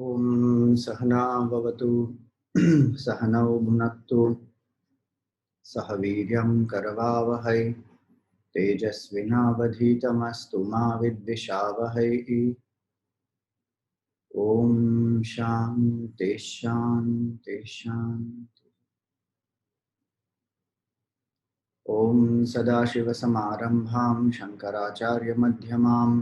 ओम सहना भवतु सहनौ भुनक्तु सह वीर्यं करवावहै तेजस्विनावधीतमस्तु मा विद्विषावहै। ओम शान्ति शान्ति शान्ति। ओम सदाशिवसमारम्भां शङ्कराचार्यमध्यमाम्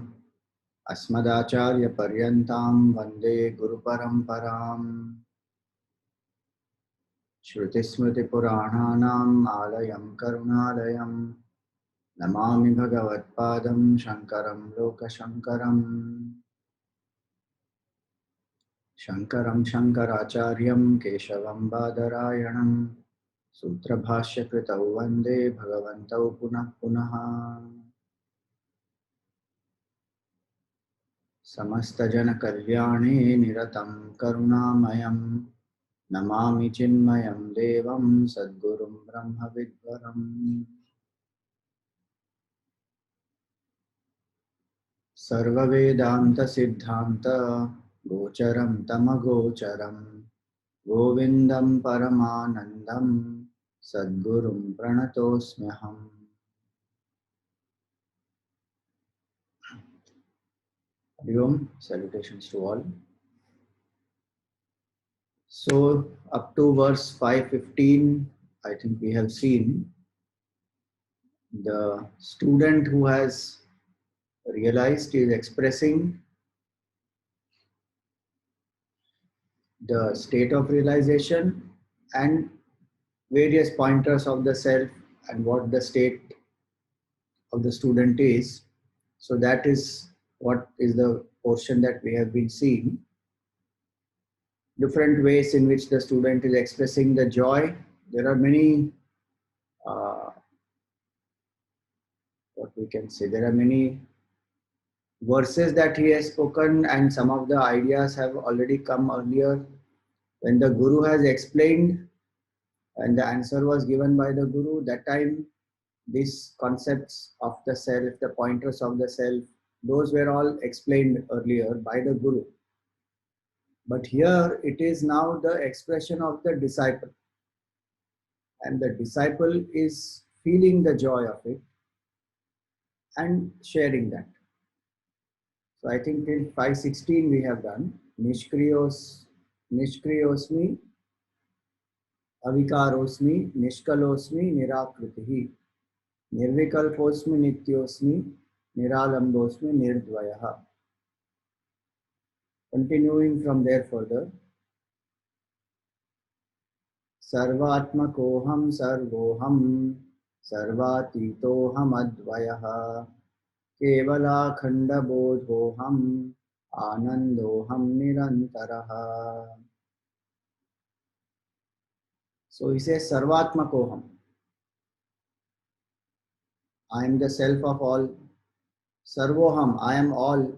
अस्मदाचार्यपर्यन्तां वन्दे गुरुपरम्पराम्। श्रुतिस्मृतिपुराणानाम् आलयं करुणालयं नमामि भगवत्पादं शङ्करं लोकशङ्करम्। शङ्करं शङ्कराचार्यं केशवं बादरायणं सूत्रभाष्यकृतौ वन्दे भगवन्तौ पुनः पुनः। समस्तजनकल्याणे निरतं करुणामयं नमामि चिन्मयं देवं सद्गुरुं ब्रह्मविद्वरम्। सर्ववेदान्तसिद्धान्त गोचरं तमगोचरं गोविन्दं परमानन्दं सद्गुरुं प्रणतोऽस्म्यहम्। Hari Om, salutations to all. So up to verse 515, I think we have seen the student who has realized is expressing the state of realization and various pointers of the self and what the state of the student is. So that is what is the portion that we have been seeing. Different ways in which the student is expressing the joy. There are many, what we can say, there are many verses that he has spoken, and some of the ideas have already come earlier when the Guru has explained and the answer was given by the Guru. That time these concepts of the self, the pointers of the self, those were all explained earlier by the Guru. But here it is now the expression of the disciple, and the disciple is feeling the joy of it and sharing that. So I think till 516 we have done Nishkriyosmi, Avikarosmi, Nishkalosmi, Nirakritihi, Nirvikalposmi, Nityosmi, Niralambosmi, Nirdvayaha. Continuing from there further, Sarvatmakoham Sarvoham Sarvatitoham Advayaha Kevalakhandabodhoham Anandoham Nirantaraha. So he says Sarvatmakoham. I am the self of all. Sarvoham, I am all.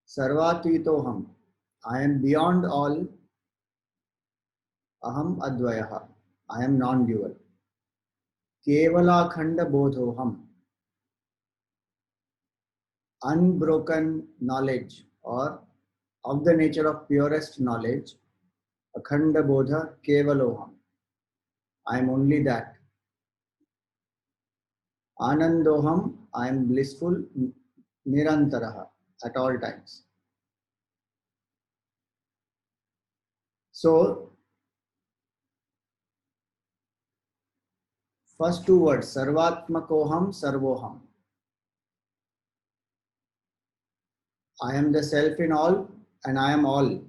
Sarvatitoham, I am beyond all. Aham Advayaha, I am non-dual. Kevalakhanda Bodhoham, unbroken knowledge or of the nature of purest knowledge. Akhanda Bodha Kevaloham, I am only that. Anandoham, I am blissful, Nirantaraha, at all times. So, first two words, Sarvatmakoham, Sarvoham. I am the self in all and I am all.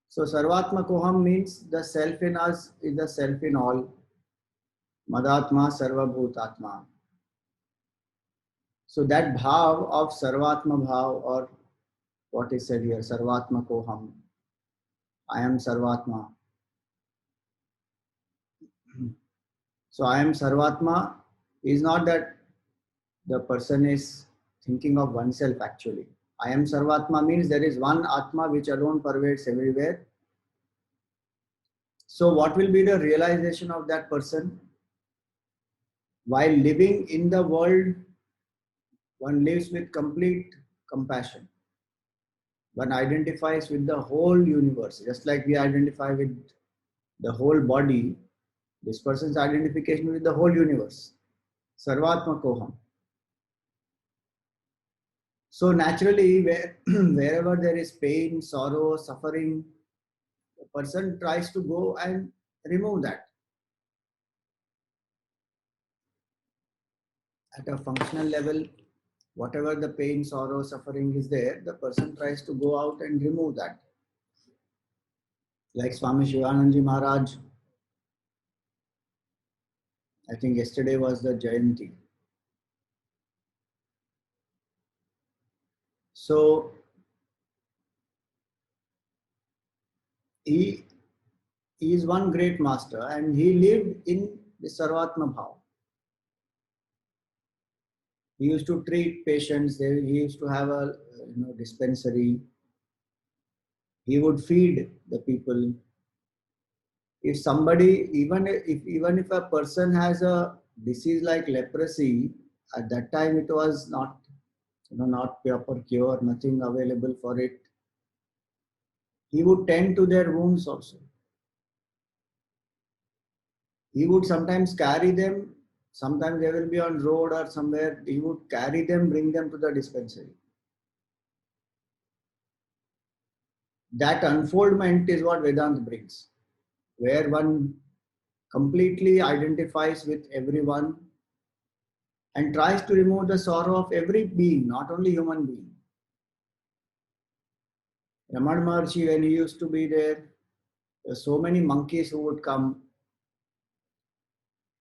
So Sarvatmakoham means the self in us is the self in all. Madatma Sarvabhutatma. So that bhav of Sarvatma bhav, or what is said here, Sarvatmakoham, I am Sarvatma. So I am Sarvatma is not that the person is thinking of oneself actually. I am Sarvatma means there is one Atma which alone pervades everywhere. So what will be the realization of that person? While living in the world, one lives with complete compassion. one identifies with the whole universe, just like we identify with the whole body. This person's identification with the whole universe. Sarvatmakoham. So naturally, wherever there is pain, sorrow, suffering, the person tries to go and remove that. At a functional level, whatever the pain, sorrow, suffering is there, the person tries to go out and remove that. Like Swami Shivanandaji Maharaj, I think yesterday was the Jayanti. So he is one great master and he lived in the Sarvatma Bhav. He used to treat patients, he used to have a dispensary. He would feed the people. If somebody, even if a person has a disease like leprosy, at that time it was not, not proper cure, nothing available for it. He would tend to their wounds also. He would sometimes carry them. Sometimes they will be on road or somewhere. He would carry them, bring them to the dispensary. That unfoldment is what Vedanta brings, where one completely identifies with everyone and tries to remove the sorrow of every being, not only human being. Ramana Maharshi, when he used to be there were so many monkeys who would come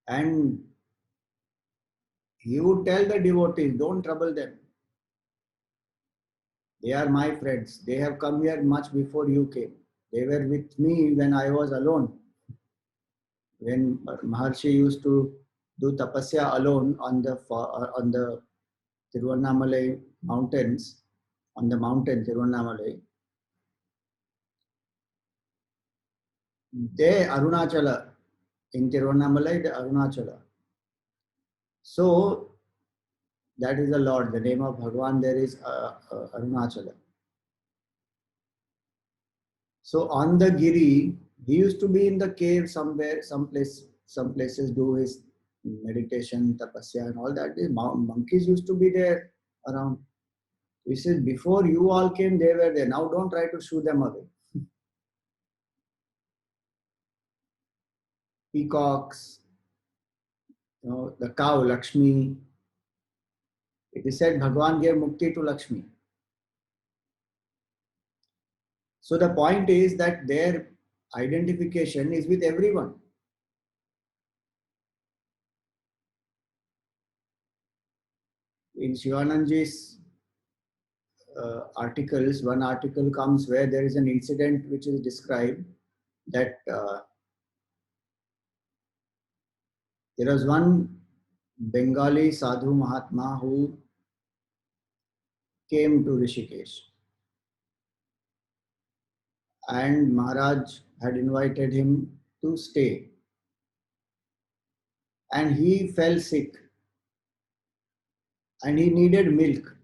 and he would tell the devotees, don't trouble them. They are my friends. They have come here much before you came. They were with me when I was alone. When Maharshi used to do tapasya alone on the Tiruvannamalai mountains, on the mountain Tiruvannamalai, they Arunachala, in Tiruvannamalai, the Arunachala. So that is the Lord, the name of Bhagavan there is Arunachala. So on the Giri, he used to be in the cave somewhere, some places do his meditation, tapasya and all that. The monkeys used to be there around. He says, before you all came, they were there. Now don't try to shoo them away. Peacocks, the cow, Lakshmi. It is said Bhagavan gave mukti to Lakshmi. So the point is that their identification is with everyone. In Shivanandaji's articles, one article comes where there is an incident which is described that there was one Bengali Sadhu Mahatma who came to Rishikesh and Maharaj had invited him to stay and he fell sick and he needed milk.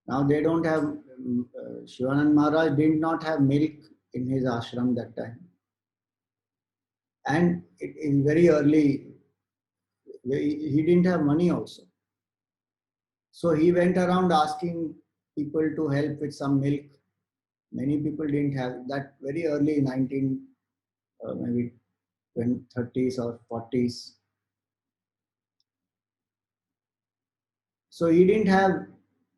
Now they don't have, Shivanand Maharaj did not have milk in his ashram that time. And it is very early, he didn't have money also. So he went around asking people to help with some milk. Many people didn't have that very early, maybe 30s or 40s. So he didn't have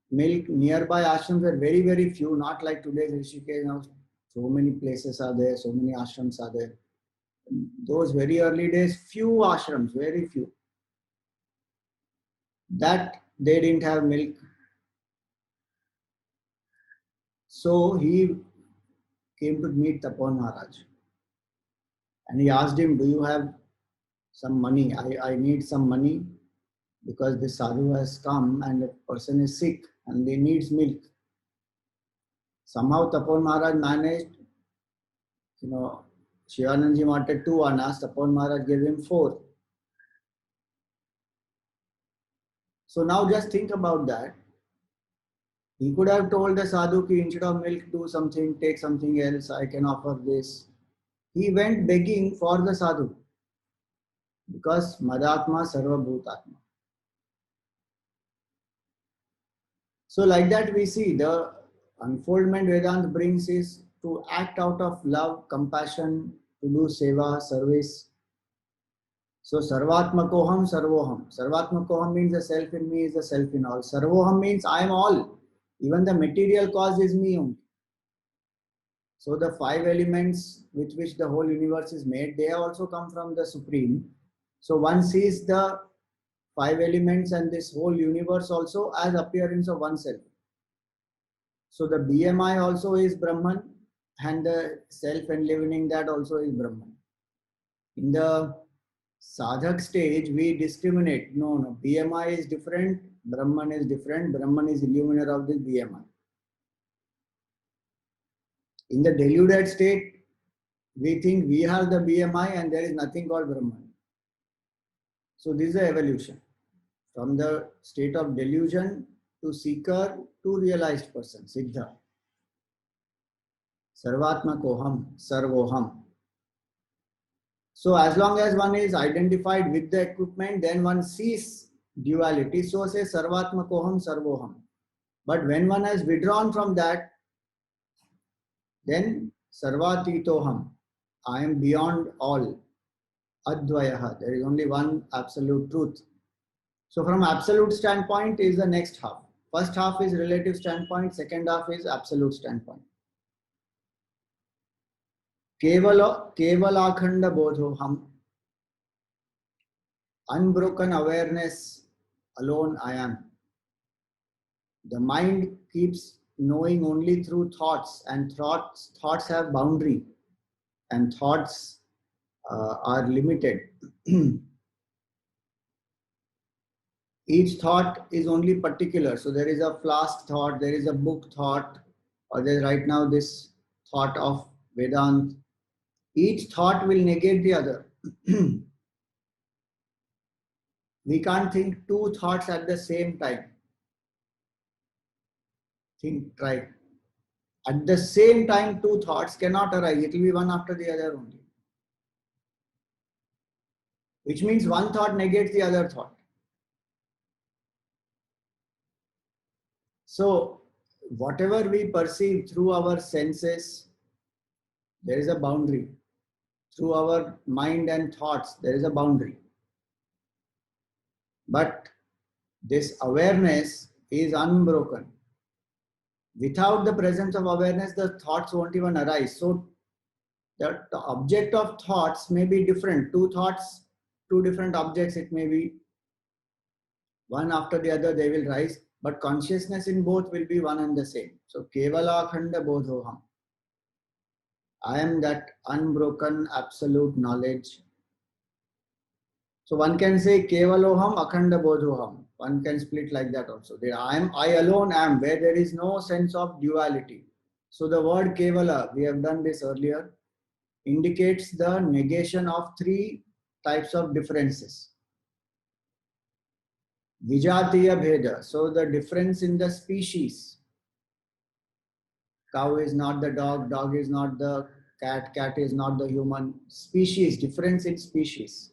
milk. Nearby ashrams were very, very few, not like today's Rishikesh. Now so many places are there, so many ashrams are there. Those very early days, few ashrams, very few. That they didn't have milk. So he came to meet Tapan Maharaj. And he asked him, do you have some money? I need some money because this sadhu has come and the person is sick and they needs milk. Somehow Tapan Maharaj managed, Shivanandaji wanted 2 annas, Tapan Maharaj gave him 4. So now just think about that. He could have told the sadhu ki instead of milk, do something, take something else, I can offer this. He went begging for the sadhu because Madatma Sarva Bhutatma. So like that we see the unfoldment Vedanta brings is to act out of love, compassion, to do seva, service. So Sarvatmakoham Sarvoham. Sarvatmakoham means the self in me is the self in all. Sarvoham means I am all. Even the material cause is me only. So the five elements with which the whole universe is made, they have also come from the Supreme. So one sees the five elements and this whole universe also as appearance of oneself. So the BMI also is Brahman and the self enlivening that also is Brahman. In the sadhak stage, we discriminate. No, BMI is different, Brahman is different, Brahman is illuminer of this BMI. In the deluded state, we think we have the BMI and there is nothing called Brahman. So this is the evolution. From the state of delusion to seeker to realized person, Siddha. Sarvatmakoham, Sarvoham. So as long as one is identified with the equipment, then one sees duality. So say Sarvatmakoham, Sarvoham. But when one has withdrawn from that, then Sarvatitoham. I am beyond all. Advayaha. There is only one absolute truth. So from absolute standpoint is the next half. First half is relative standpoint, second half is absolute standpoint. Kevalakhanda bodhoham. Unbroken awareness alone I am. The mind keeps knowing only through thoughts, and thoughts have boundary, and thoughts are limited. Each thought is only particular. So there is a flask thought, there is a book thought, or there is right now this thought of Vedanta. Each thought will negate the other. We can't think two thoughts at the same time. Try. At the same time, two thoughts cannot arise. It will be one after the other only. Which means one thought negates the other thought. So, whatever we perceive through our senses, there is a boundary. Through our mind and thoughts, there is a boundary. But this awareness is unbroken. Without the presence of awareness, the thoughts won't even arise. So, the object of thoughts may be different. Two thoughts, two different objects, it may be. One after the other, they will rise. But consciousness in both will be one and the same. So, Kevalakhanda bodhoham. I am that unbroken absolute knowledge. So one can say Kevaloham Akhanda Bodhoham. One can split like that also. I alone am, where there is no sense of duality. So the word Kevala, we have done this earlier, indicates the negation of three types of differences. Vijatiya Bheda, so the difference in the species. Cow is not the dog, dog is not the cat, cat is not the human. Species, difference in species.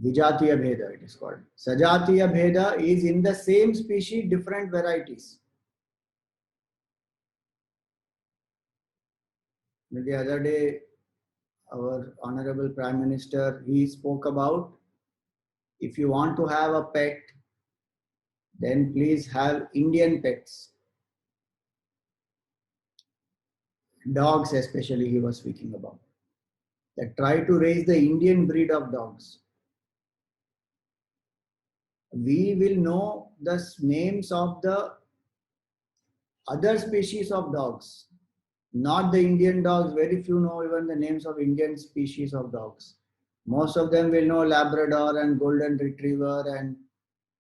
Vijatiya Bheda it is called. Sajatiya Bheda is in the same species, different varieties. The other day, our Honorable Prime Minister, he spoke about if you want to have a pet, then please have Indian pets. Dogs especially he was speaking about. That try to raise the Indian breed of dogs. We will know the names of the other species of dogs. Not the Indian dogs, very few know even the names of Indian species of dogs. Most of them will know Labrador and Golden Retriever and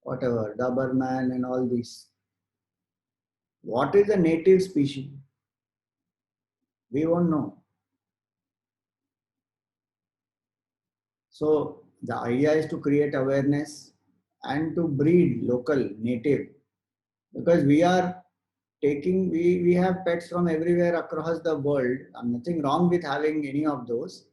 whatever, Doberman and all these. What is the native species? We won't know. So the idea is to create awareness and to breed local, native. Because we are taking, we have pets from everywhere across the world. Nothing wrong with having any of those.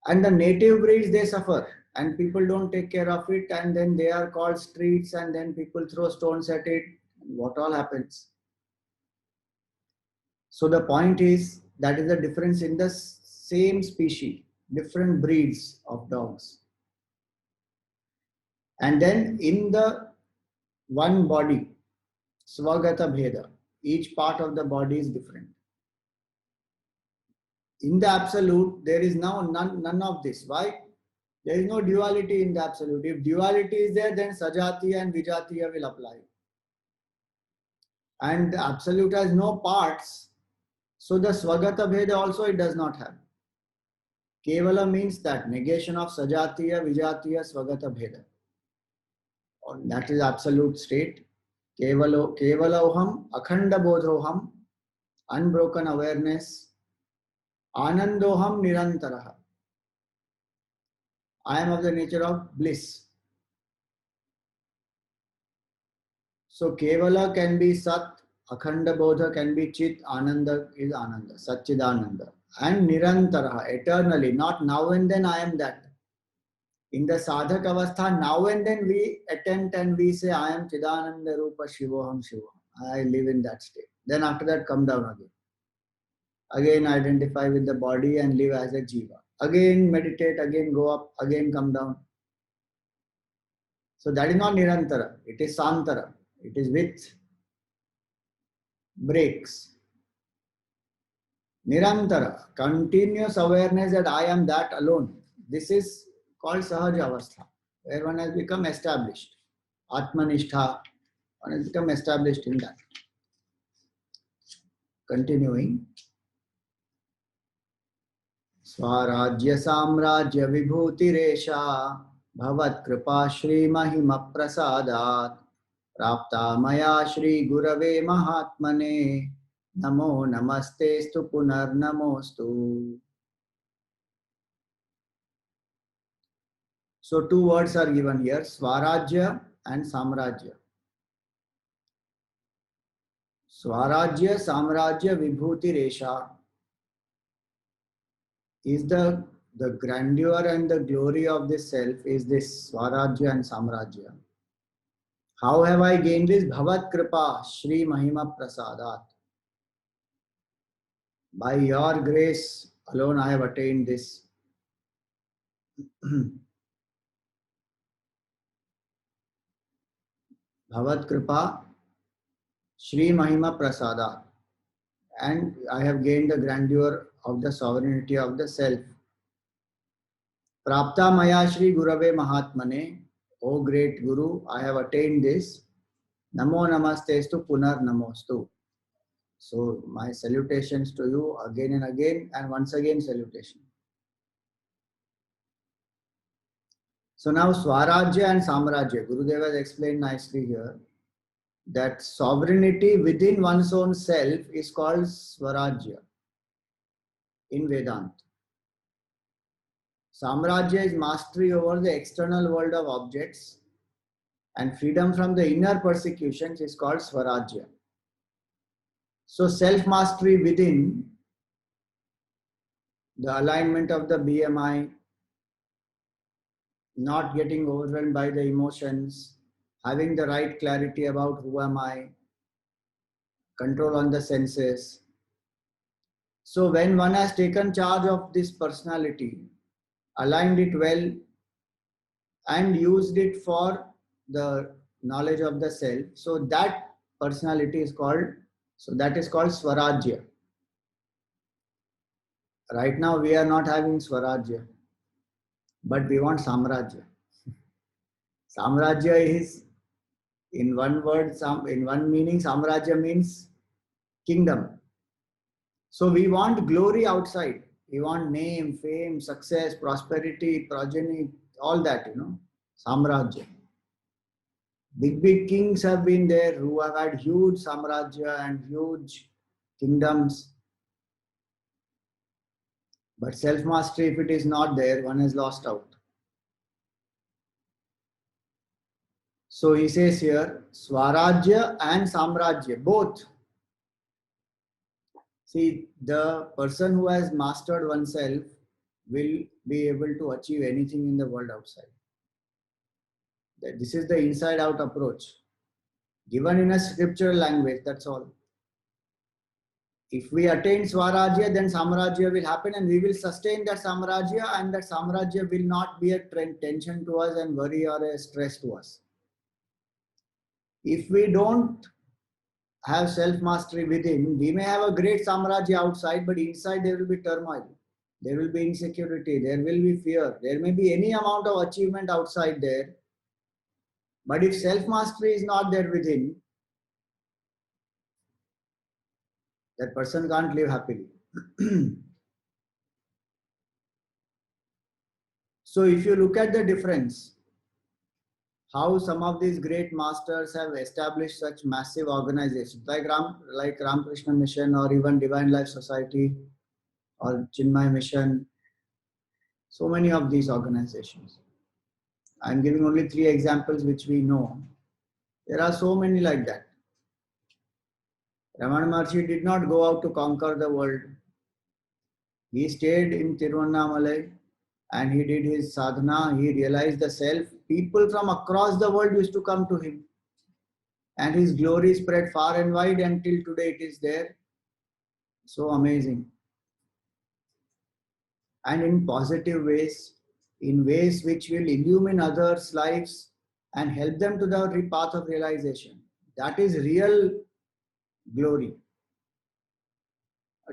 And the native breeds, they suffer and people don't take care of it, and then they are called streets, and then people throw stones at it. What all happens? So the point is, that is the difference in the same species, different breeds of dogs. And then in the one body, Svagata Bheda, each part of the body is different. In the absolute, there is now none of this. Why? There is no duality in the absolute. If duality is there, then Sajatiya and Vijatiya will apply. And the absolute has no parts. So the Svagata Bheda also it does not have. Kevala means that negation of Sajatiya, Vijatiya, Svagata Bheda. That is absolute state. Kevaloham, Akhanda Bodhoham, unbroken awareness, Anandoham Nirantaraha. I am of the nature of bliss. So Kevala can be Sat, Akhanda Bodha can be Chit, Ananda is Ananda, Satchidananda. And Nirantaraha, eternally, not now and then I am that. In the sadhak avastha, now and then we attempt and we say, I am Chidananda Rupa Shivoham Shivoham. I live in that state. Then after that, come down again. Again, identify with the body and live as a jiva. Again, meditate, again go up, again come down. So that is not Nirantara. It is Santara. It is with breaks. Nirantara, continuous awareness that I am that alone. This is called Sahaja Avastha, where one has become established. Atmanishtha, one has become established in that. Continuing. Swarajya Samrajya Vibhutiresha Bhavat Kripa Shri Mahima Prasadat Prapta Maya Shri Gurave Mahatmane Namo Namastestu Punar Namostu. So two words are given here, Swarajya and Samrajya. Swarajya, Samrajya, Vibhuti Resha is the grandeur and the glory of this self is this Swarajya and Samrajya. How have I gained this? Bhavat Kripa Shri Mahima Prasadat. By your grace alone I have attained this. Bhavat Kripa Shri Mahima Prasadat. And I have gained the grandeur of the sovereignty of the self. Prapta Maya Shri Gurave Mahatmane. O great Guru, I have attained this. Namo Namastestu Punar Namostu. So my salutations to you again and again, and once again salutation. So now Swarajya and Samrajya, Gurudeva has explained nicely here that sovereignty within one's own self is called Swarajya in Vedanta. Samrajya is mastery over the external world of objects, and freedom from the inner persecutions is called Swarajya. So self-mastery within, the alignment of the BMI, not getting overwhelmed by the emotions, having the right clarity about who am I, control on the senses. So when one has taken charge of this personality, aligned it well, and used it for the knowledge of the self, so that personality is called, so that is called Swarajya. Right now we are not having Swarajya, but we want Samrajya. Samrajya is, in one word, in one meaning, Samrajya means kingdom. So we want glory outside. We want name, fame, success, prosperity, progeny, all that, Samrajya. Big kings have been there who have had huge Samrajya and huge kingdoms. But self-mastery, if it is not there, one is lost out. So he says here, Swarajya and Samrajya, both. See, the person who has mastered oneself will be able to achieve anything in the world outside. This is the inside out approach, given in a scriptural language, that's all. If we attain Swarajya, then Samrajya will happen and we will sustain that Samrajya, and that Samrajya will not be a tension to us and worry or a stress to us. If we don't have self-mastery within, we may have a great Samrajya outside, but inside there will be turmoil. There will be insecurity, there will be fear, there may be any amount of achievement outside there. But if self-mastery is not there within, that person can't live happily. So if you look at the difference, how some of these great masters have established such massive organizations like Ramakrishna Mission or even Divine Life Society or Chinmay Mission, so many of these organizations. I'm giving only 3 examples which we know. There are so many like that. Ramana Maharshi did not go out to conquer the world. He stayed in Tiruvannamalai and he did his sadhana. He realized the self. People from across the world used to come to him. And his glory spread far and wide until today it is there. So amazing. And in positive ways, in ways which will illumine others' lives and help them to the path of realization. That is real glory.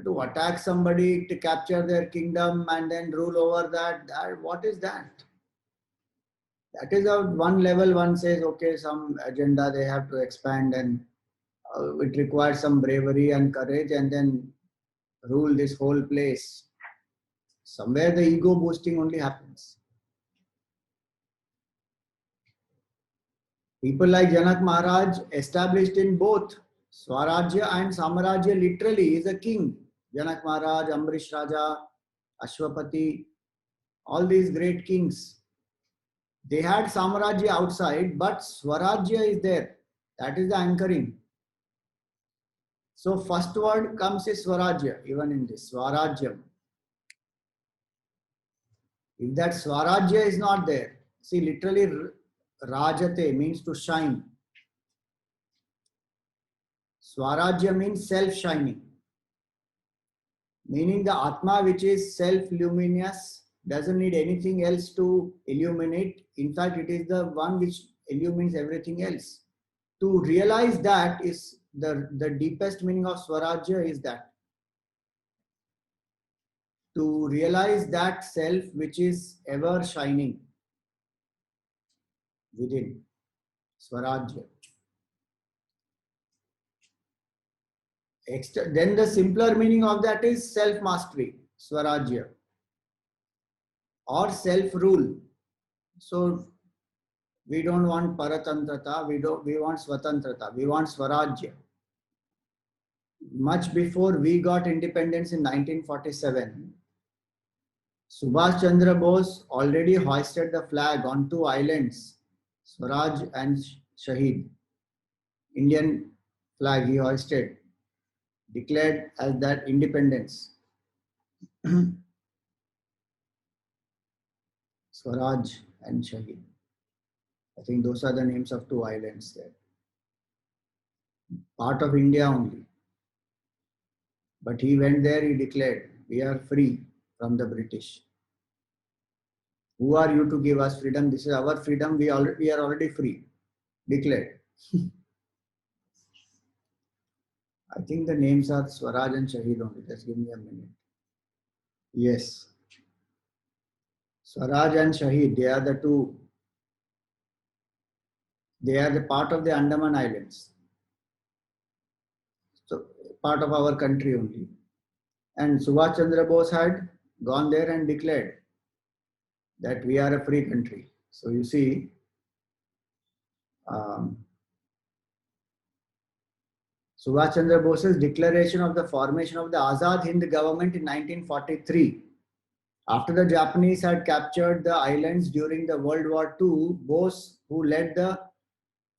To attack somebody, to capture their kingdom and then rule over that, what is that? That is at one level one says, okay, some agenda they have to expand and it requires some bravery and courage and then rule this whole place. Somewhere the ego boosting only happens. People like Janak Maharaj established in both Swarajya and Samrajya literally is a king. Janak Maharaj, Ambrish Raja, Ashwapati, all these great kings. They had Samrajya outside, but Swarajya is there. That is the anchoring. So first word comes is Swarajya, even in this, Swarajyam. If that Swarajya is not there, see literally Rajate means to shine. Swarajya means self-shining. Meaning the Atma which is self-luminous doesn't need anything else to illuminate. In fact, it is the one which illumines everything else. To realize that is the deepest meaning of Swarajya is that. To realize that self which is ever shining within. Swarajya. Then the simpler meaning of that is self-mastery, Swarajya. Or self-rule. So we don't want Paratantrata, we want Swatantrata, we want Swarajya. Much before we got independence in 1947, Subhash Chandra Bose already hoisted the flag on 2 islands, Swaraj and Shahid. Indian flag he hoisted, declared as that independence. Swaraj and Shahid. I think those are the names of 2 islands there. Part of India only. But he went there, he declared, we are free from the British. Who are you to give us freedom? This is our freedom. We are already free. Declared. I think the names are Swaraj and Shahid only. Just give me a minute. Yes. Swaraj and Shahid, they are the 2. They are the part of the Andaman Islands. So part of our country only. And Subhash Chandra Bose had gone there and declared that we are a free country. So you see, Subhash Chandra Bose's declaration of the formation of the Azad Hind government in 1943. After the Japanese had captured the islands during the World War II, Bose, who led the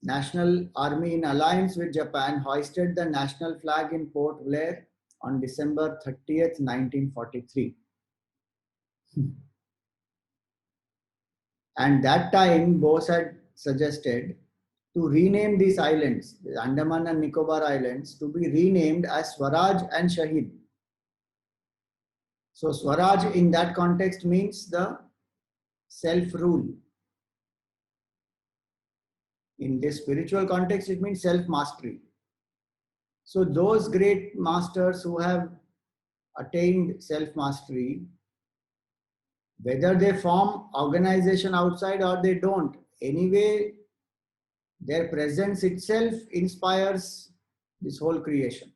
National Army in alliance with Japan hoisted the national flag in Port Blair on December 30th, 1943. And that time, Bose had suggested to rename these islands, the Andaman and Nicobar Islands, to be renamed as Swaraj and Shahid. So Swaraj in that context means the self-rule. In this spiritual context, it means self-mastery. So those great masters who have attained self-mastery, whether they form organization outside or they don't, anyway, their presence itself inspires this whole creation.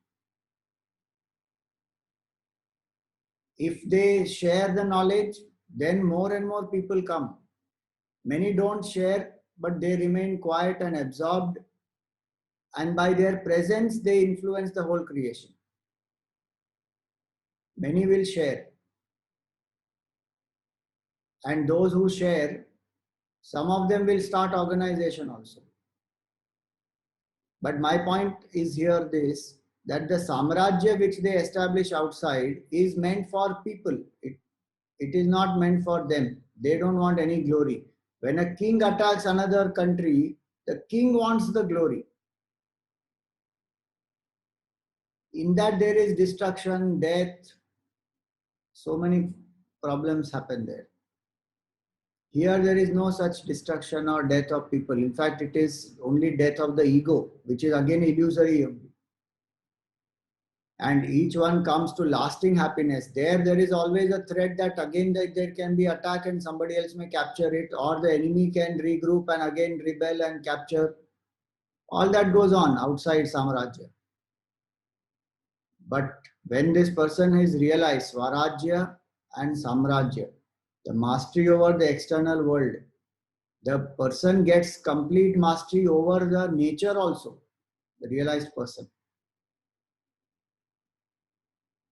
If they share the knowledge, then more and more people come. Many don't share, but they remain quiet and absorbed, and by their presence, they influence the whole creation. Many will share, and those who share, some of them will start organization also. But my point is here this, that the Samrajya which they establish outside is meant for people. It is not meant for them. They don't want any glory. When a king attacks another country, the king wants the glory. In that there is destruction, death, so many problems happen there. Here there is no such destruction or death of people. In fact, it is only death of the ego, which is again illusory. And each one comes to lasting happiness. There is always a threat that again that there can be attack and somebody else may capture it, or the enemy can regroup and again rebel and capture. All that goes on outside Samrajya. But when this person has realized Swarajya and Samrajya, the mastery over the external world, the person gets complete mastery over the nature also, the realized person.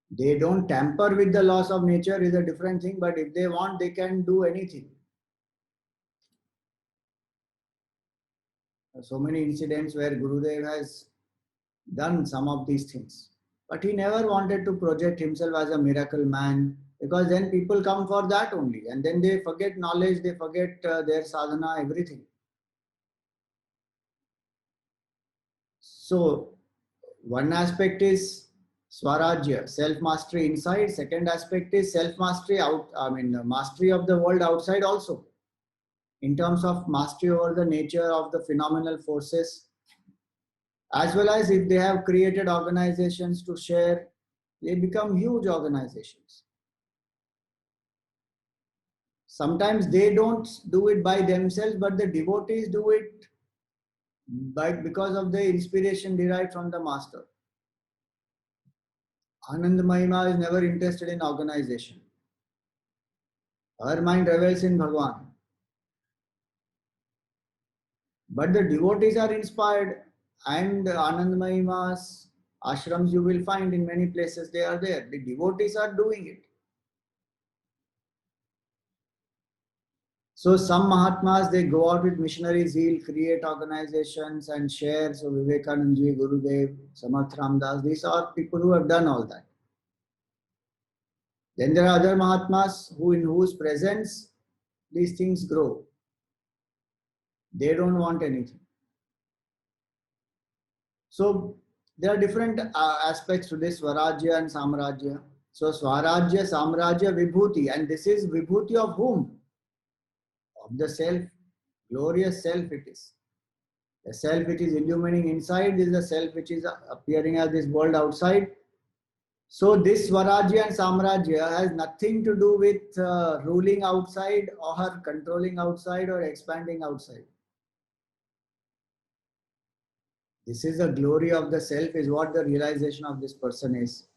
They don't tamper with the laws of nature is a different thing, but if they want, they can do anything. So many incidents where Gurudev has done some of these things. But he never wanted to project himself as a miracle man, because then people come for that only. And then they forget knowledge, they forget their sadhana, everything. So one aspect is Swarajya, self-mastery inside. Second aspect is self-mastery out, mastery of the world outside also. In terms of mastery over the nature of the phenomenal forces, as well as if they have created organizations to share, they become huge organizations. Sometimes they don't do it by themselves, but the devotees do it because of the inspiration derived from the master. Anand Mahima is never interested in organization. Her mind revels in Bhagwan. But the devotees are inspired, and Anand Mahima's ashrams you will find in many places, they are there. The devotees are doing it. So some Mahatmas, they go out with missionary zeal, create organizations and share. So Vivekananda, Gurudev, Samarth Ramdas, these are people who have done all that. Then there are other Mahatmas in whose presence these things grow. They don't want anything. So there are different aspects to this Swarajya and Samrajya. So Swarajya, Samrajya, Vibhuti. And this is Vibhuti of whom? Of the self, glorious self it is. The self which is illuminating inside is the self which is appearing as this world outside. So this Swarajya and Samrajya has nothing to do with ruling outside or controlling outside or expanding outside. This is the glory of the self, is what the realization of this person is.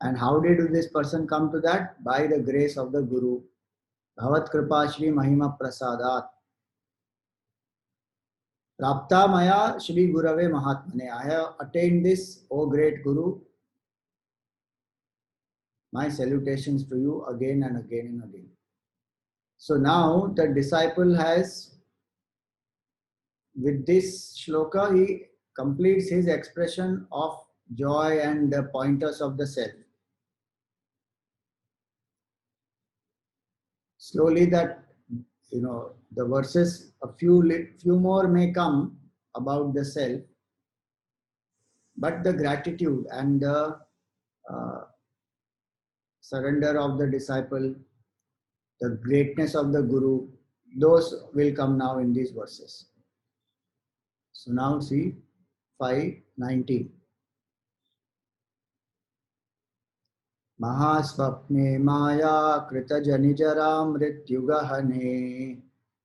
And how did this person come to that? By the grace of the Guru. Bhavat Kripa Shri Mahima Prasadat. Prapta Maya Shri Gurave Mahatmane. I have attained this, O great Guru. My salutations to you again and again and again. So now the disciple has with this shloka, he completes his expression of joy and the pointers of the self. Slowly, that the verses, a few more may come about the self, but the gratitude and the uh, surrender of the disciple, the greatness of the Guru, those will come now in these verses. So now see 5:19. महास्वप्ने माया कृतजनिजरा मृत्युगहने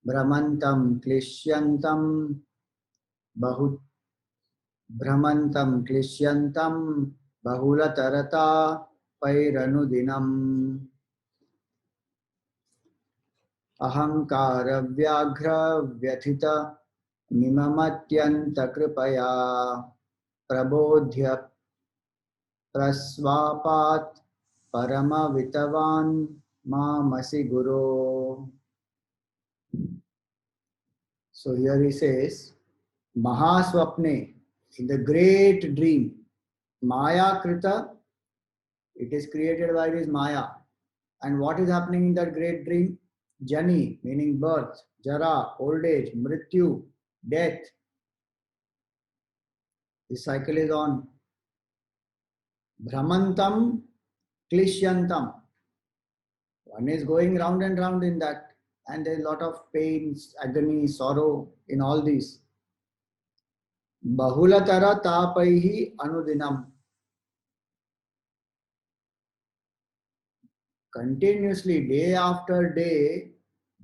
भ्रमन्तं क्लिश्यन्तं बहु भ्रमन्तं क्लिश्यन्तं बहुलतरता पैरनुदिनम् अहंकार व्याघ्र व्यथित मिममत्यन्तकृपया प्रबोध्य प्रस्वापात् परमवितवान् मामसि गुरो. So here he says, Mahaswapne, in the great dream, Maya Krita, it is created by this Maya. And what is happening in that great dream? Jani, meaning birth, Jara, old age, Mrityu, death. The cycle is on. Brahmantam, Klishyantam. One is going round and round in that. And there is a lot of pain, agony, sorrow in all these. Bahulatara tapaihi anudinam. Continuously, day after day,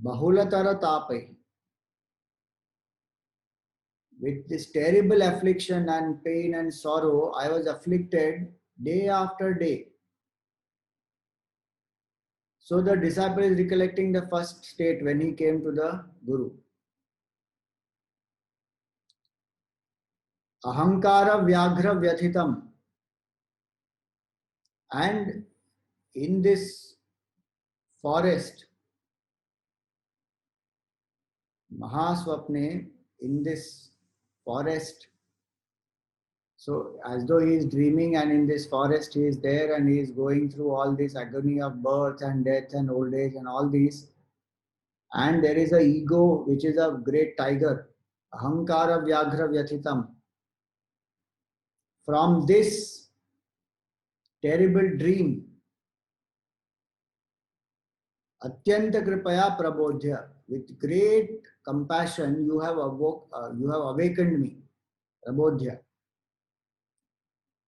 bahulatara tapai. With this terrible affliction and pain and sorrow, I was afflicted day after day. So the disciple is recollecting the first state when he came to the Guru. Ahankara Vyaghra Vyathitam. And in this forest, Mahaswapne, in this forest, so as though he is dreaming, and in this forest he is there and he is going through all this agony of birth and death and old age and all these. And there is a ego which is a great tiger. Ahankara Vyaghra Vyathitam. From this terrible dream, Atyanta Kripaya Prabodhya, with great compassion you have awakened me. Prabodhya.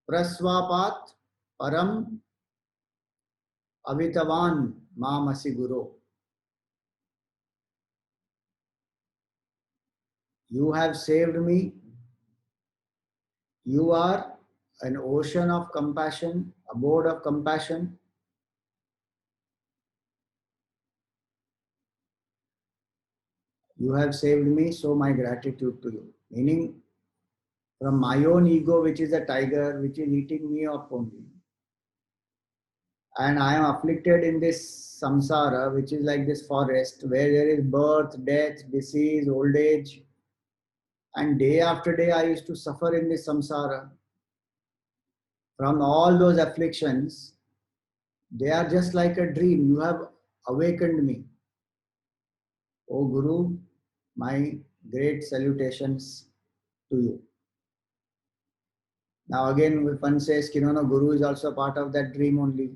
Praswapat Param Avitavan Mamasi Guru. You have saved me. You are an ocean of compassion, abode of compassion. You have saved me, so my gratitude to you. Meaning, from my own ego, which is a tiger, which is eating me up only. And I am afflicted in this samsara, which is like this forest, where there is birth, death, disease, old age. And day after day, I used to suffer in this samsara. From all those afflictions, they are just like a dream. You have awakened me. O Guru, my great salutations to you. Now again, if one says, no, Guru is also part of that dream only.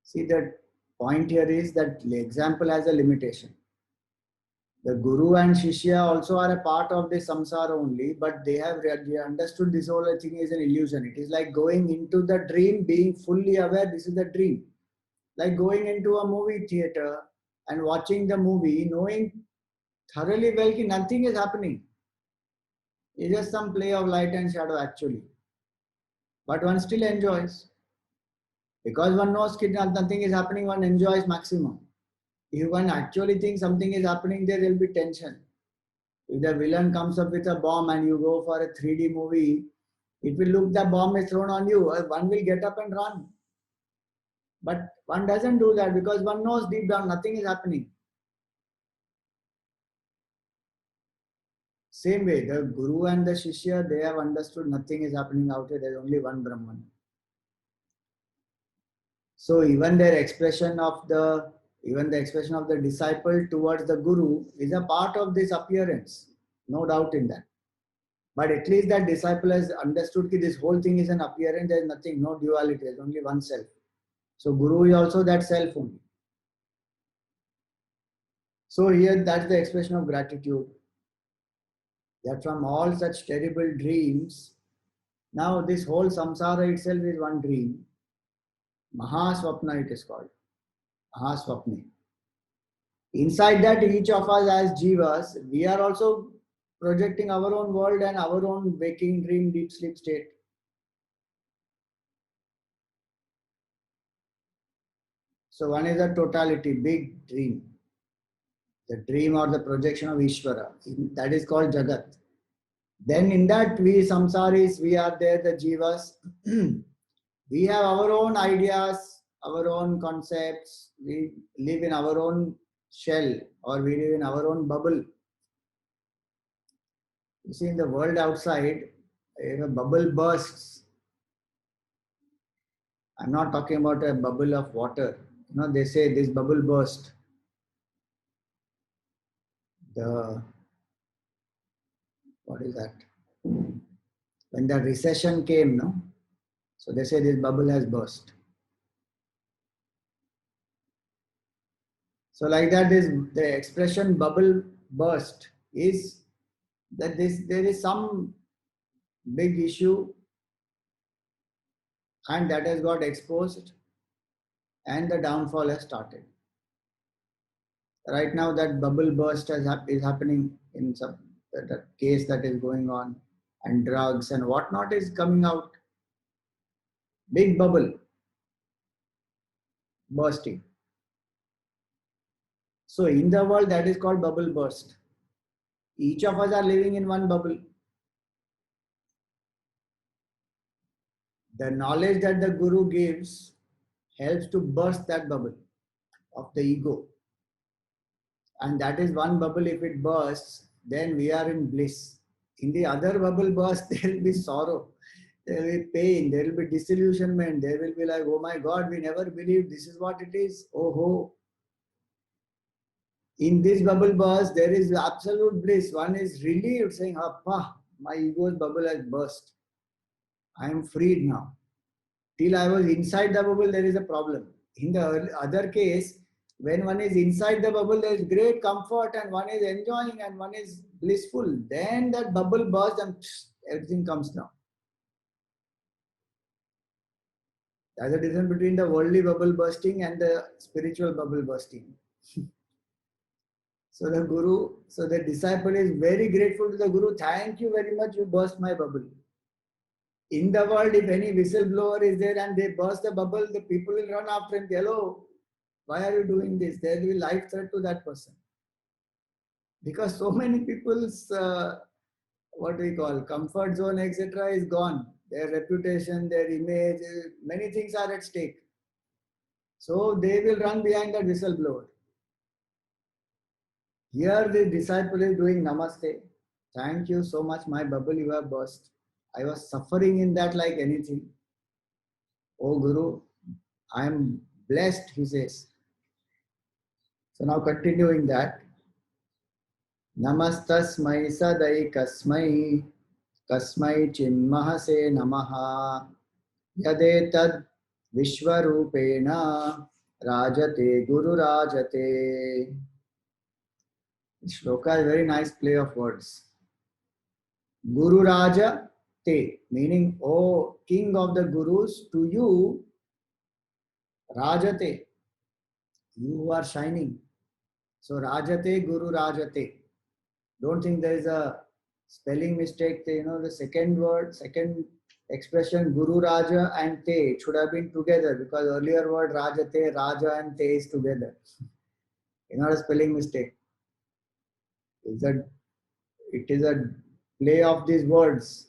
See, the point here is that the example has a limitation. The Guru and Shishya also are a part of the samsara only, but they have understood this whole thing is an illusion. It is like going into the dream, being fully aware this is the dream. Like going into a movie theater and watching the movie, knowing thoroughly well that nothing is happening. It's just some play of light and shadow actually. But one still enjoys. Because one knows that nothing is happening, one enjoys maximum. If one actually thinks something is happening, there will be tension. If the villain comes up with a bomb and you go for a 3D movie, it will look the bomb is thrown on you. One will get up and run. But one doesn't do that because one knows deep down nothing is happening. Same way, the Guru and the Shishya, they have understood nothing is happening out here. There is only one Brahman. So even the expression of the disciple towards the Guru is a part of this appearance. No doubt in that. But at least that disciple has understood that this whole thing is an appearance. There is nothing, no duality. There is only one self. So Guru is also that self only. So here that's the expression of gratitude. That from all such terrible dreams, now this whole samsara itself is one dream. Mahaswapna it is called. Mahaswapni. Inside that, each of us as jivas, we are also projecting our own world and our own waking dream, deep sleep state. So one is a totality, big dream. The dream or the projection of Ishvara. That is called Jagat. Then in that we samsaris, we are there, the jivas. We have our own ideas, our own concepts. We live in our own shell or we live in our own bubble. You see, in the world outside, if a bubble bursts, I'm not talking about a bubble of water. You know, they say this bubble burst. What is that? When the recession came, no? So they say this bubble has burst. So like that is the expression bubble burst is that there is some big issue and that has got exposed and the downfall has started. Right now that bubble burst is happening in some the case that is going on, and drugs and whatnot is coming out. Big bubble bursting. So in the world that is called bubble burst. Each of us are living in one bubble. The knowledge that the Guru gives helps to burst that bubble of the ego. And that is one bubble. If it bursts, then we are in bliss. In the other bubble burst, there will be sorrow, there will be pain, there will be disillusionment, there will be like, oh my God, we never believed this is what it is. Oh ho. In this bubble burst, there is absolute bliss. One is relieved, saying, Appa, my ego's bubble has burst. I am freed now. Till I was inside the bubble, there is a problem. In the other case, when one is inside the bubble, there is great comfort and one is enjoying and one is blissful. Then that bubble bursts and everything comes down. There's a difference between the worldly bubble bursting and the spiritual bubble bursting. So the disciple is very grateful to the Guru. Thank you very much, you burst my bubble. In the world, if any whistleblower is there and they burst the bubble, the people will run after him. Hello, why are you doing this? There will be life threat to that person. Because so many people's, comfort zone, etc. is gone. Their reputation, their image, many things are at stake. So they will run behind that whistleblower. Here the disciple is doing namaste. Thank you so much, my bubble you have burst. I was suffering in that like anything. Oh Guru, I am blessed, he says. So now continuing that. Namastasmai sadai kasmai kasmai chinmahase namaha yadetad vishwarupena rajate guru rajate. This shloka is a very nice play of words. Guru Raja Te, meaning, oh king of the gurus, to you, Rajate, you who are shining. So Rajate, Guru Rajate. Don't think there is a spelling mistake. You know, the second expression, Guru Raja and Te, it should have been together because earlier word Rajate, Raja and Te is together. It's not a spelling mistake. It is a play of these words.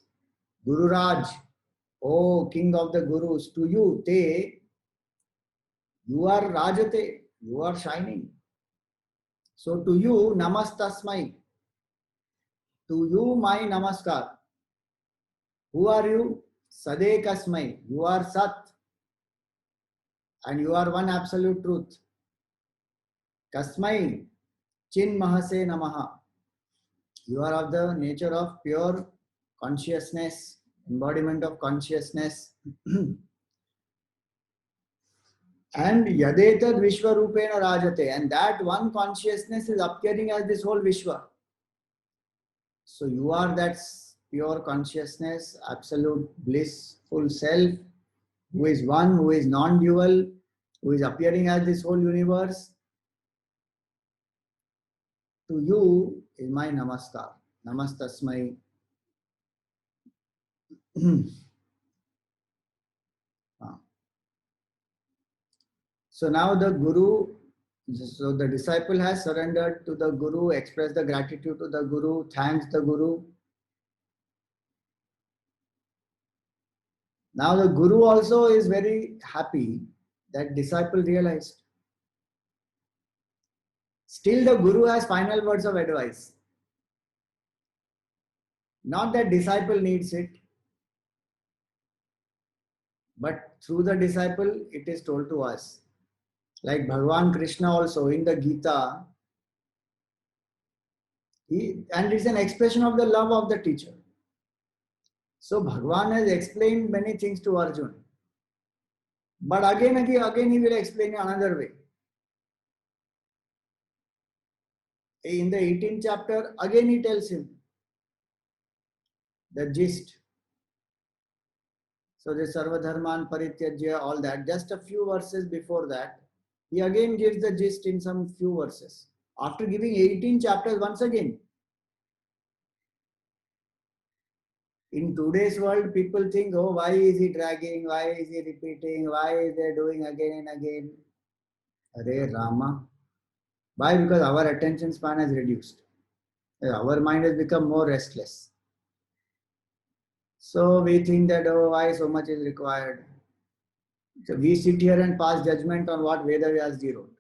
Guru Raj, oh king of the gurus, to you, Te, you are Rajate, you are shining. So to you, Namastasmai. To you my namaskar. Who are you? Sade Kasmai. You are Sat and you are one absolute truth. Kasmai Chin Mahase Namaha. You are of the nature of pure consciousness, embodiment of consciousness. And Yadetad Vishwarupena Rajate. And that one consciousness is appearing as this whole Vishwa. So you are that pure consciousness, absolute blissful self, who is one, who is non-dual, who is appearing as this whole universe. To you is my namaskar. Namastasmai. So now the Guru, so the disciple has surrendered to the Guru, expressed the gratitude to the Guru, thanks the Guru. Now the Guru also is very happy that disciple realized. Still the Guru has final words of advice. Not that disciple needs it, but through the disciple it is told to us. Like Bhagavan Krishna also in the Gita, and it's an expression of the love of the teacher. So Bhagavan has explained many things to Arjuna. But again he will explain another way. In the 18th chapter, again he tells him the gist. So the Sarva Dharman Parityajya, all that. Just a few verses before that, he again gives the gist in some few verses. After giving 18 chapters once again. In today's world, people think, oh, why is he dragging? Why is he repeating? Why is they doing again and again? Hare Rama. Why? Because our attention span has reduced. Our mind has become more restless. So we think that, oh, why so much is required? So we sit here and pass judgment on what Vedavyasji wrote.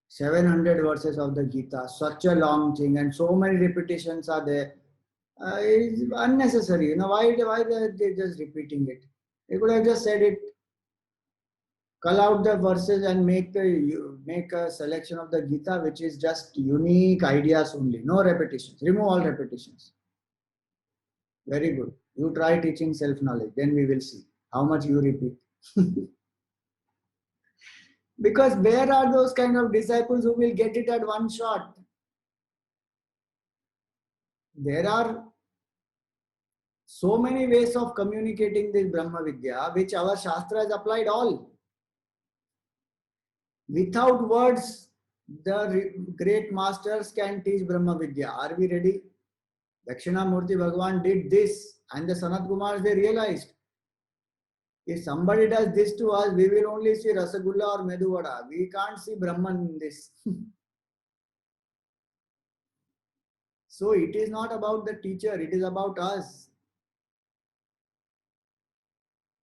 700 verses of the Gita, such a long thing, and so many repetitions are there. It's unnecessary. Why they just repeating it? They could have just said it. Cull out the verses and make a selection of the Gita which is just unique ideas only. No repetitions. Remove all repetitions. Very good. You try teaching self-knowledge. Then we will see how much you repeat. Because where are those kind of disciples who will get it at one shot? There are so many ways of communicating this Brahma Vidya, which our Shastra has applied all. Without words, the great masters can teach Brahma Vidya. Are we ready? Dakshinamurti Bhagavan did this, and the Sanat Kumars, they realized, if somebody does this to us, we will only see Rasagulla or Medu Vada. We can't see Brahman in this. So it is not about the teacher, it is about us.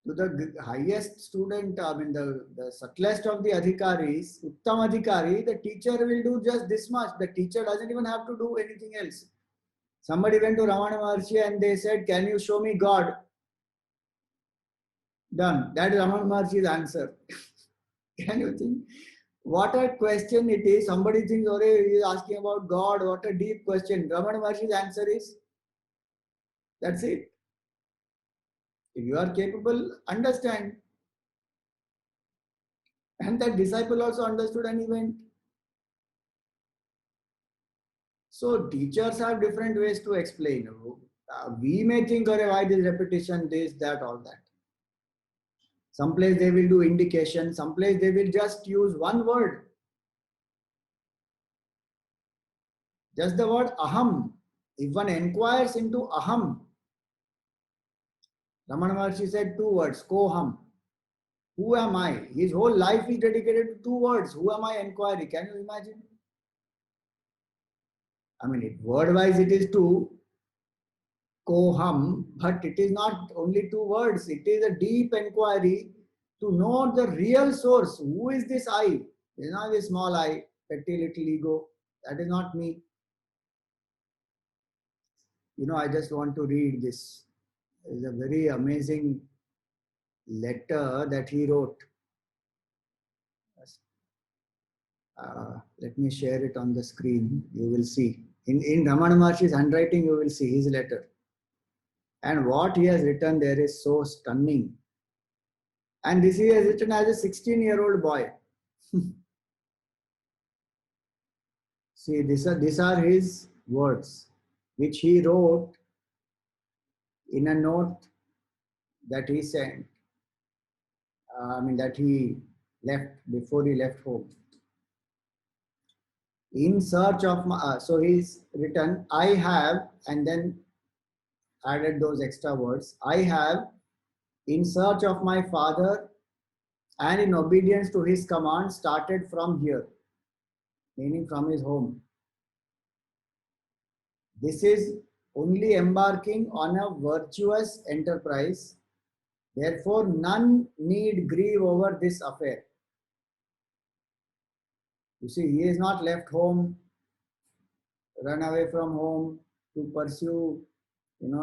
To the highest student, the subtlest of the adhikaris, Uttam Adhikari, the teacher will do just this much. The teacher doesn't even have to do anything else. Somebody went to Ramana Maharshi and they said, can you show me God? Done. That is Ramana Maharshi's answer. Can you think? What a question it is. Somebody thinks, oh, he is asking about God. What a deep question. Ramana Maharshi's answer is, that's it. If you are capable, understand. And that disciple also understood and he went. So teachers have different ways to explain. We may think, oh, why this repetition, this, that, all that. Someplace they will do indication, someplace they will just use one word. Just the word aham. If one inquires into aham, Ramana Maharshi said two words, koham. Who am I? His whole life is dedicated to two words. Who am I? Inquiry. Can you imagine? I mean, word-wise it is two, koham, but it is not only two words. It is a deep inquiry to know the real source. Who is this I? It is not this small I, petty little ego. That is not me. I just want to read this. It's a very amazing letter that he wrote. Let me share it on the screen. You will see. In Ramana Maharshi's handwriting, you will see his letter. And what he has written there is so stunning. And this he has written as a 16-year-old boy. See, these are his words, which he wrote in a note that he sent. That he left before he left home. In search of my, so he's written, I have, and then added those extra words. I have, in search of my father and in obedience to his command, started from here, meaning from his home. This is only embarking on a virtuous enterprise. Therefore, none need grieve over this affair. You see, he is not left home, run away from home to pursue,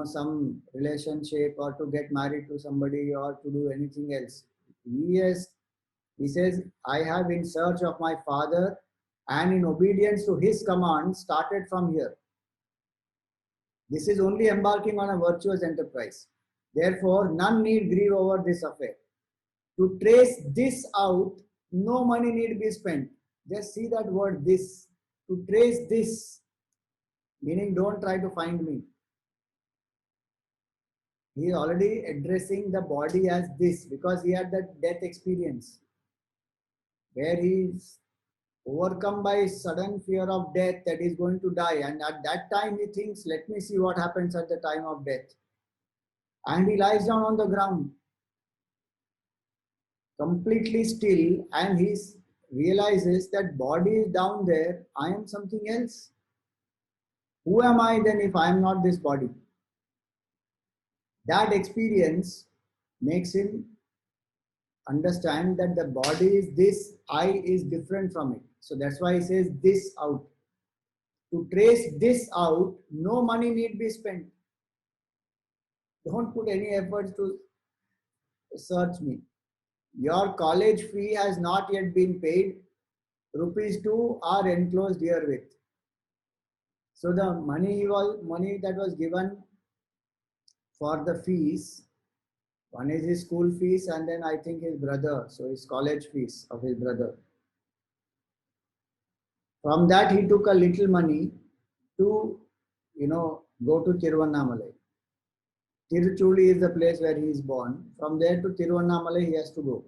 some relationship or to get married to somebody or to do anything else. He says, I have in search of my father and in obedience to his command started from here. This is only embarking on a virtuous enterprise. Therefore, none need grieve over this affair. To trace this out, no money need be spent. Just see that word, this. To trace this, meaning don't try to find me. He is already addressing the body as this because he had that death experience where he is overcome by sudden fear of death, that he is going to die. And at that time he thinks, let me see what happens at the time of death. And he lies down on the ground, completely still, and he realizes that body is down there, I am something else. Who am I then if I am not this body? That experience makes him understand that the body is this, I is different from it. So that's why he says this out. To trace this out, no money need be spent. Don't put any efforts to search me. Your college fee has not yet been paid. ₹2 are enclosed herewith. So the money that was given for the fees, one is his school fees and then I think his brother, so his college fees of his brother. From that he took a little money to, go to Tiruvannamalai. Tiruchuli is the place where he is born. From there to Tiruvannamalai he has to go.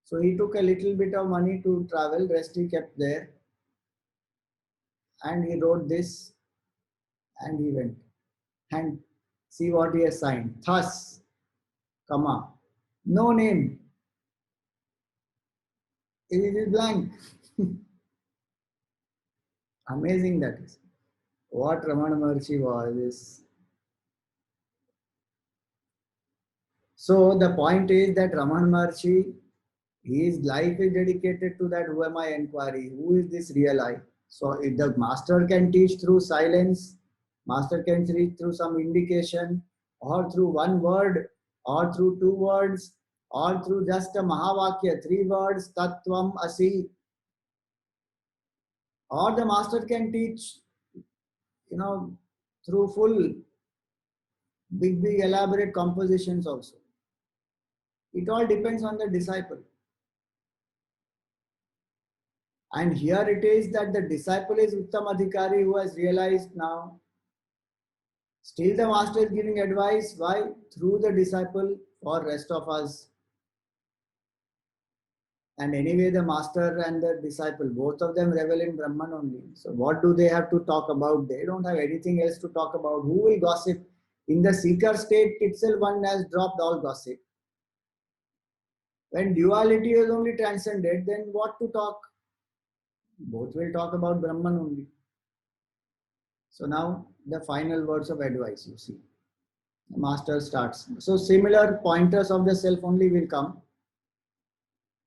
So he took a little bit of money to travel, rest he kept there. And he wrote this and he went. And see what he has signed. Thus, comma, no name. It is blank. Amazing that is. What Ramana Maharshi was is. So the point is that Ramana Maharshi, his life is dedicated to that who am I inquiry. Who is this real I? So if the master can teach through silence, master can teach through some indication, or through one word, or through two words, or through just a Mahavakya, 3 words, Tattvam Asi. Or the master can teach, through full, big elaborate compositions also. It all depends on the disciple. And here it is that the disciple is Uttam Adhikari who has realized now. Still the master is giving advice. Why? Through the disciple for rest of us. And anyway, the master and the disciple, both of them revel in Brahman only. So what do they have to talk about? They don't have anything else to talk about. Who will gossip? In the seeker state itself, one has dropped all gossip. When duality is only transcended, then what to talk? Both will talk about Brahman only. So now the final words of advice, you see. The master starts. So similar pointers of the self only will come.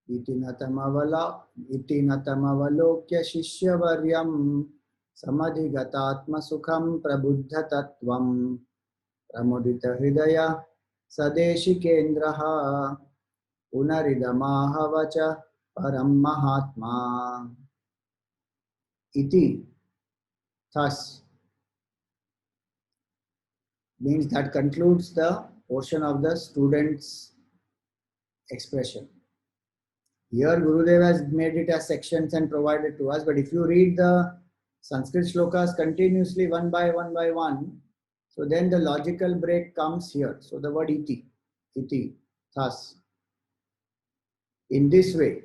Iti natamavalo kya shishya varyam समधिगतात्मसुखं प्रबुद्धतत्त्वं प्रमुदितहृदय सदेशिकेन्द्रः पुनरिदमाहवच परं महात्मा इति. Thus means that concludes the portion of the student's expression. Here Gurudev has made it as sections and provided to us, but if you read the Sanskrit shlokas continuously one by one, so then the logical break comes here. So the word iti, thus. In this way,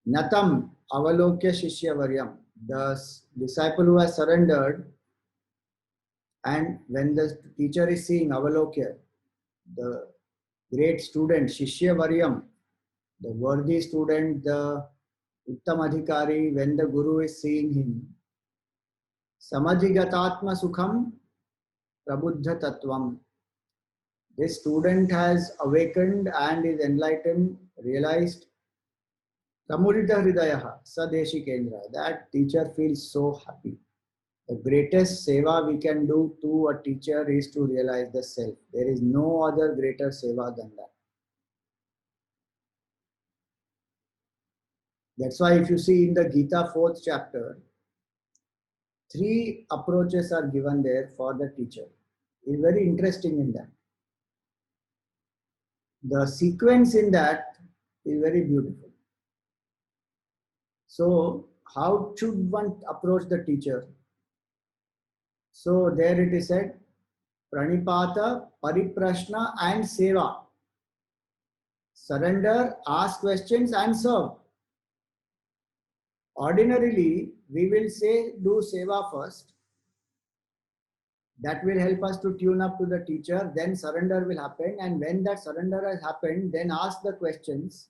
natam avalokya shishya varyam, the disciple who has surrendered, and when the teacher is seeing avalokya, the great student, shishya varyam, the worthy student, the uttam adhikari, when the guru is seeing him, samadhigatatma sukham prabuddha tattvam, this student has awakened and is enlightened, realized, pramudita hridayaha sadeshikendra, that teacher feels so happy. The greatest seva we can do to a teacher is to realize the self. There is no other greater seva than that. That's why if you see in the Gita 4th chapter, 3 approaches are given there for the teacher. It's very interesting in that. The sequence in that is very beautiful. So how should one approach the teacher? So there it is said, pranipata, pariprashna and seva. Surrender, ask questions and serve. Ordinarily, we will say do seva first. That will help us to tune up to the teacher. Then surrender will happen. And when that surrender has happened, then ask the questions.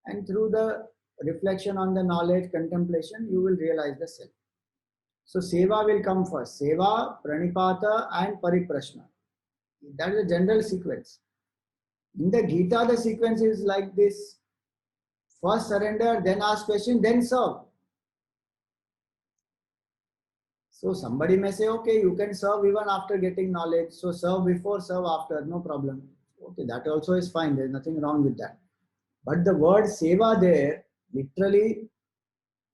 And through the reflection on the knowledge, contemplation, you will realize the self. So seva will come first. Seva, pranipata and pariprashna. That is the general sequence. In the Gita, the sequence is like this. First surrender, then ask question, then serve. So somebody may say, okay, you can serve even after getting knowledge. So serve before, serve after, no problem. Okay, that also is fine. There is nothing wrong with that. But the word seva there, literally,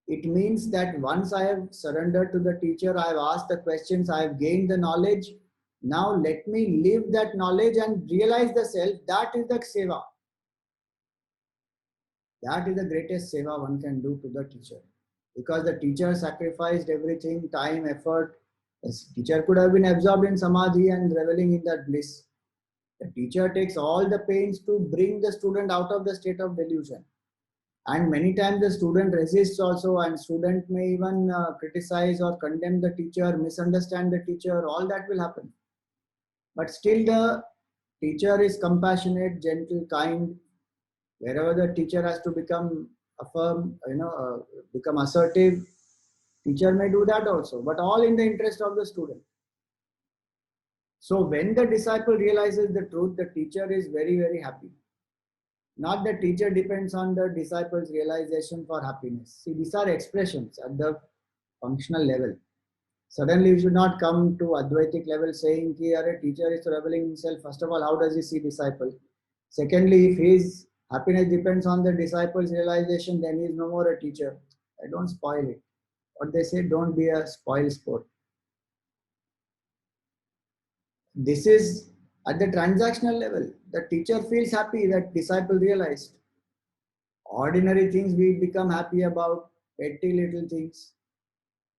it means that once I have surrendered to the teacher, I have asked the questions, I have gained the knowledge. Now let me live that knowledge and realize the self. That is the seva. That is the greatest seva one can do to the teacher. Because the teacher sacrificed everything, time, effort. The teacher could have been absorbed in samadhi and reveling in that bliss. The teacher takes all the pains to bring the student out of the state of delusion. And many times the student resists also, and student may even criticize or condemn the teacher, misunderstand the teacher, all that will happen. But still the teacher is compassionate, gentle, kind. Wherever the teacher has to become affirm, become assertive, teacher may do that also, but all in the interest of the student. So when the disciple realizes the truth, the teacher is very, very happy. Not the teacher depends on the disciple's realization for happiness. See, these are expressions at the functional level. Suddenly you should not come to Advaitic level saying that a teacher is reveling himself. First of all, how does he see disciple? Secondly, if his happiness depends on the disciple's realization, then he is no more a teacher. I don't spoil it. What they say, don't be a spoil sport. This is at the transactional level. The teacher feels happy that disciple realized. Ordinary things we become happy about, petty little things.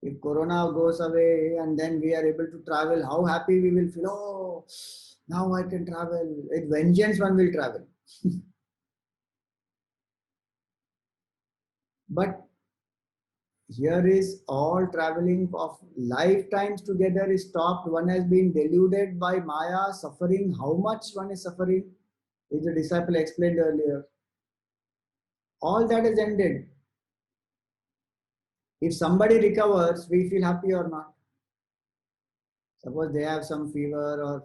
If Corona goes away and then we are able to travel, how happy we will feel. Oh, now I can travel. With vengeance one will travel. But here is all traveling of lifetimes together is stopped. One has been deluded by Maya, suffering. How much one is suffering, which the disciple explained earlier. All that is ended. If somebody recovers, we feel happy or not. Suppose they have some fever or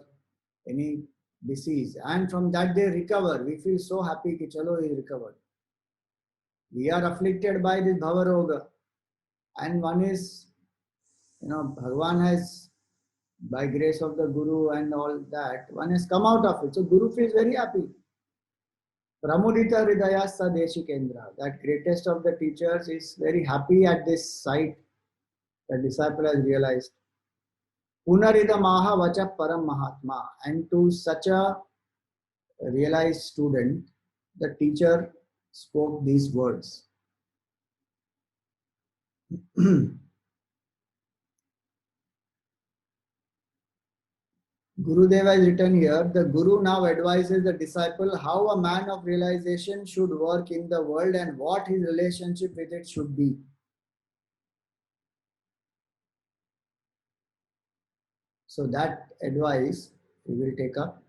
any disease, and from that they recover. We feel so happy that chalo, he recovered. We are afflicted by this bhava roga, and one is Bhagavan has, by grace of the Guru and all that, one has come out of it. So Guru feels very happy. Pramudita Hridaya Sadeshikendra, that greatest of the teachers, is very happy at this sight. The disciple has realized. Punarida Maha Vacha Param Mahatma. And to such a realized student, the teacher spoke these words. Gurudeva is written here. The Guru now advises the disciple how a man of realization should work in the world and what his relationship with it should be. So that advice we will take up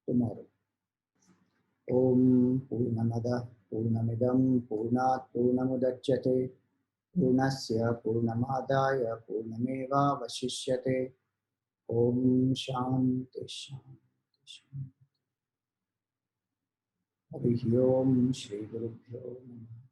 tomorrow. Om Purnamada Purnamidam Purnat Purnamudachyate Purnasya Purnamadaya Purnameva Vashishyate. Om Shanti Shanti Shanti. Hari Om Shri Gurubhyo Namaha.